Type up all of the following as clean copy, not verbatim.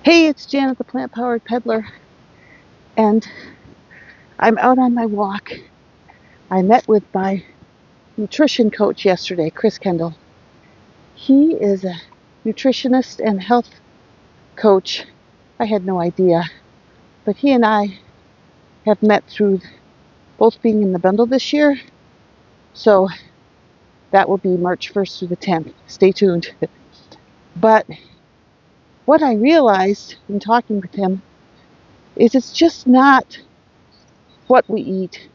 Hey, it's Janet, the plant powered peddler, and I'm out on my walk. I met with my nutrition coach yesterday, Chris Kendall. He is a nutritionist and health coach. I had no idea, but he and I have met through both being in the bundle this year, so that will be March 1st through the 10th. Stay tuned. But what I realized in talking with him is it's just not what we eat,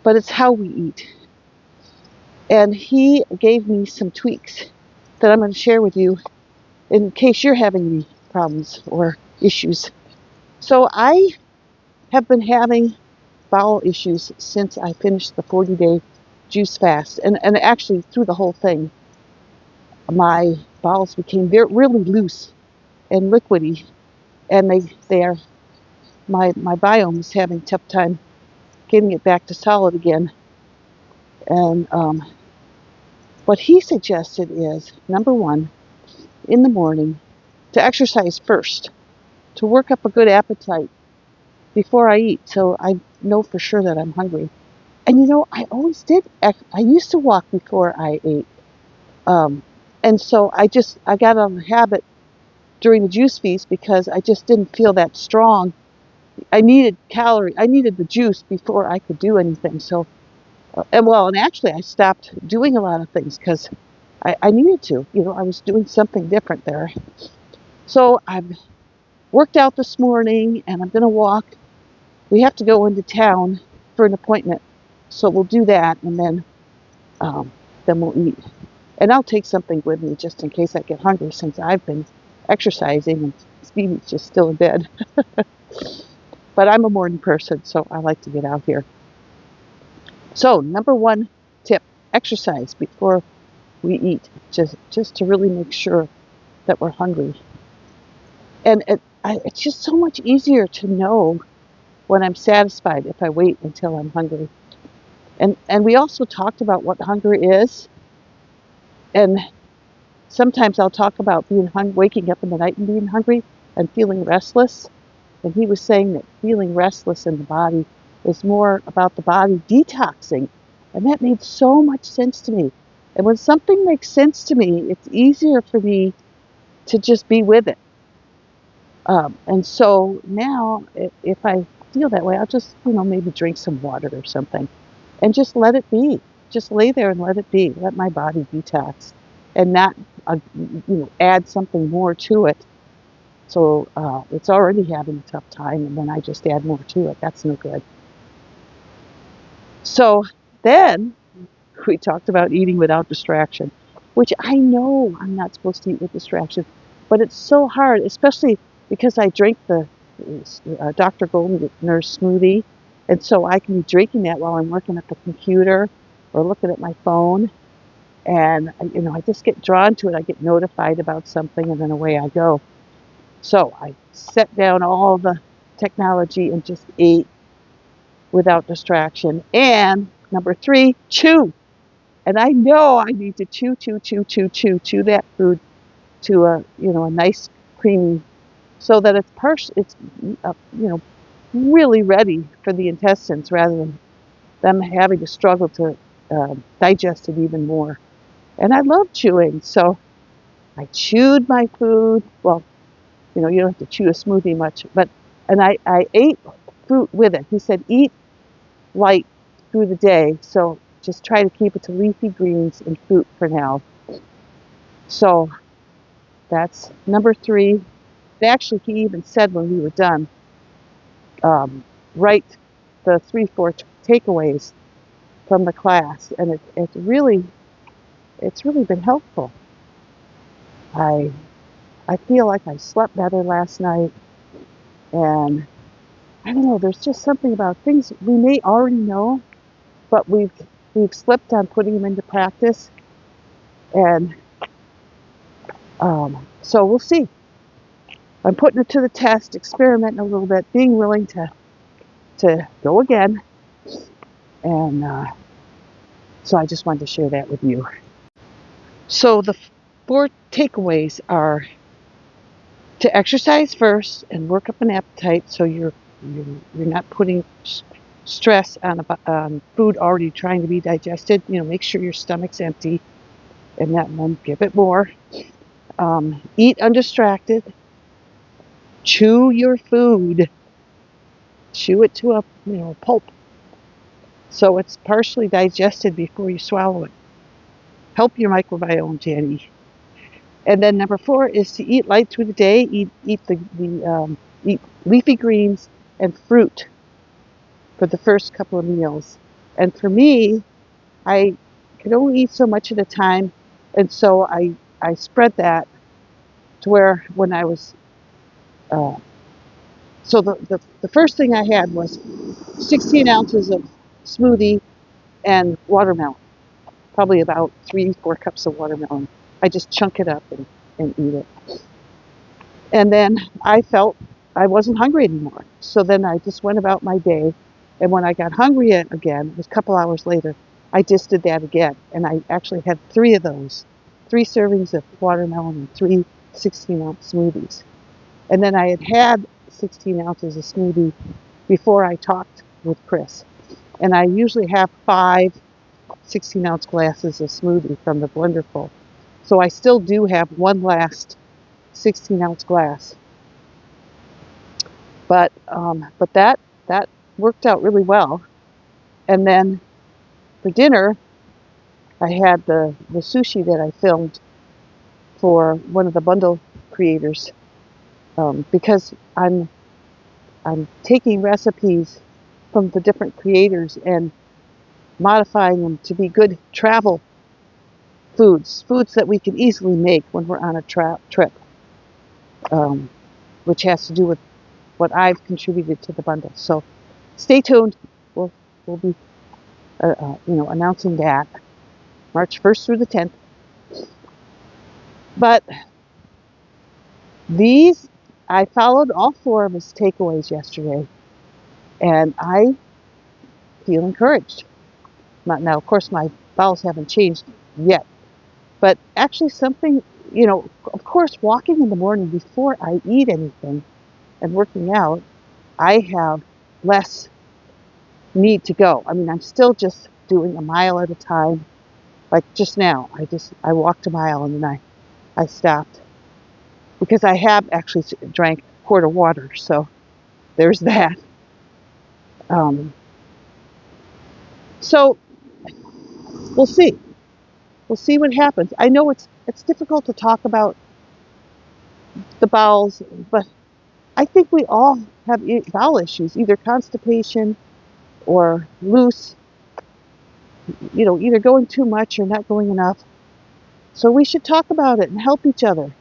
but it's how we eat. And he gave me some tweaks that I'm going to share with you in case you're having any problems or issues. So I have been having bowel issues since I finished the 40-day juice fast. And actually, through the whole thing, my bowels became really loose and liquidy. And my biome is having a tough time getting it back to solid again. And what he suggested is, number one, in the morning, to exercise first, to work up a good appetite before I eat, so I know for sure that I'm hungry. And I always did. I used to walk before I ate, um, and so I got on the habit during the juice feast because I just didn't feel that strong. I needed I needed the juice before I could do anything. So, and actually, I stopped doing a lot of things because I needed to. I was doing something different there. So I've worked out this morning, and I'm going to walk. We have to go into town for an appointment, so we'll do that, and um, then we'll eat. And I'll take something with me just in case I get hungry, since I've been exercising and Stevie's just still in bed. But I'm a morning person, so I like to get out here. So number one tip: exercise before we eat, just to really make sure that we're hungry. And it's just so much easier to know when I'm satisfied if I wait until I'm hungry. And we also talked about what hunger is. And sometimes I'll talk about waking up in the night and being hungry and feeling restless. And he was saying that feeling restless in the body is more about the body detoxing. And that made so much sense to me. And when something makes sense to me, it's easier for me to just be with it. And so now, if I feel that way, I'll just, maybe drink some water or something and just let it be. Just lay there and let it be. Let my body detox and not, add something more to it. So it's already having a tough time, and then I just add more to it. That's no good. So then we talked about eating without distraction, which I know I'm not supposed to eat with distraction, but it's so hard, especially because I drink the Dr. Goldner's smoothie, and so I can be drinking that while I'm working at the computer or looking at my phone, and I just get drawn to it. I get notified about something, and then away I go. So I set down all the technology and just ate without distraction. And number three, chew. And I know I need to chew that food to a nice creamy, so that it's really ready for the intestines rather than them having to struggle to digest it even more. And I love chewing, so I chewed my food. Well, you don't have to chew a smoothie much, and I ate fruit with it. He said eat light through the day, so just try to keep it to leafy greens and fruit for now. So that's number three. Actually, he even said when we were done, write the 3-4 takeaways from the class, and it's really been helpful. I I feel like I slept better last night, and I don't know. There's just something about things we may already know, but we've slipped on putting them into practice, and so we'll see. I'm putting it to the test, experimenting a little bit, being willing to go again, and so I just wanted to share that with you. So the 4 takeaways are: to exercise first and work up an appetite, so you're not putting stress on food already trying to be digested. Make sure your stomach's empty, and then give it more. Eat undistracted. Chew your food. Chew it to a pulp, so it's partially digested before you swallow it. Help your microbiome, Jenny. And then number 4 is to eat light through the day. Eat leafy greens and fruit for the first couple of meals. And for me, I could only eat so much at a time, and so I spread that to where when I was so the first thing I had was 16 ounces of smoothie and watermelon, probably about 3-4 cups of watermelon. I just chunk it up and eat it. And then I felt I wasn't hungry anymore. So then I just went about my day. And when I got hungry again, it was a couple hours later, I just did that again. And I actually had 3 of those, 3 servings of watermelon and 3 16-ounce smoothies. And then I had 16 ounces of smoothie before I talked with Chris. And I usually have 5 16-ounce glasses of smoothie from the blender full. So I still do have one last 16-ounce glass. But that worked out really well. And then for dinner, I had the sushi that I filmed for one of the bundle creators, because I'm taking recipes from the different creators and modifying them to be good travel foods that we can easily make when we're on a trip, which has to do with what I've contributed to the bundle. So stay tuned. We'll be announcing that March 1st through the 10th. But I followed all 4 of his takeaways yesterday, and I feel encouraged. Now, of course, my bowels haven't changed yet, but actually something, of course, walking in the morning before I eat anything and working out, I have less need to go. I mean, I'm still just doing a mile at a time. Like just now, I walked a mile and then I stopped because I have actually drank a quart of water. So there's that. So we'll see. We'll see what happens. I know it's difficult to talk about the bowels, but I think we all have bowel issues, either constipation or loose, either going too much or not going enough. So we should talk about it and help each other.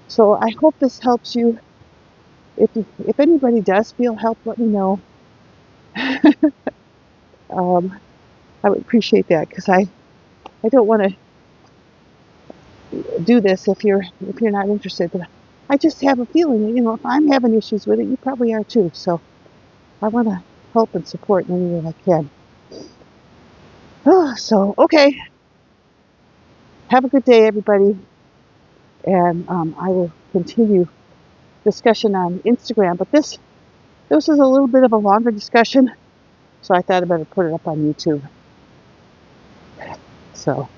So I hope this helps you. If anybody does feel help, let me know. I would appreciate that, because I don't want to do this if you're not interested. But I just have a feeling that, if I'm having issues with it, you probably are too. So I want to help and support in any way I can. So, okay. Have a good day, everybody. And I will continue discussion on Instagram. But this is a little bit of a longer discussion, so I thought I better put it up on YouTube. So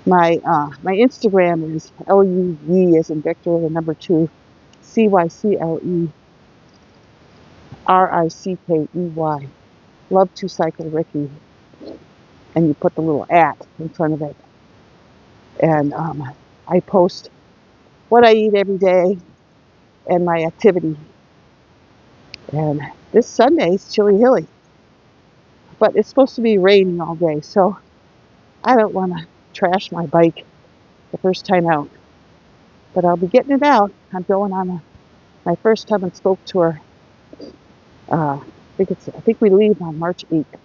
my Instagram is LUV as in Victor, the number 2, CYCLERICKEY. Love to cycle Ricky, and you put the little @ in front of it. And I post what I eat every day and my activity. And this Sunday is chilly hilly, but it's supposed to be raining all day, so I don't want to trash my bike the first time out. But I'll be getting it out. I'm going on my first hub and spoke tour. I think we leave on March 8th,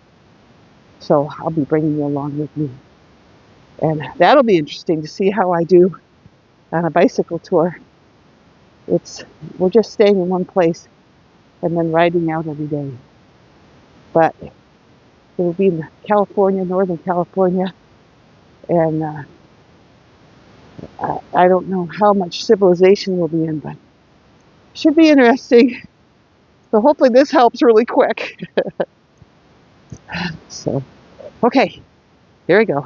so I'll be bringing you along with me, and that'll be interesting to see how I do on a bicycle tour. We're just staying in one place and then riding out every day. But it will be in California, Northern California, and I don't know how much civilization we'll be in, but should be interesting. So hopefully this helps really quick. So, okay, here we go.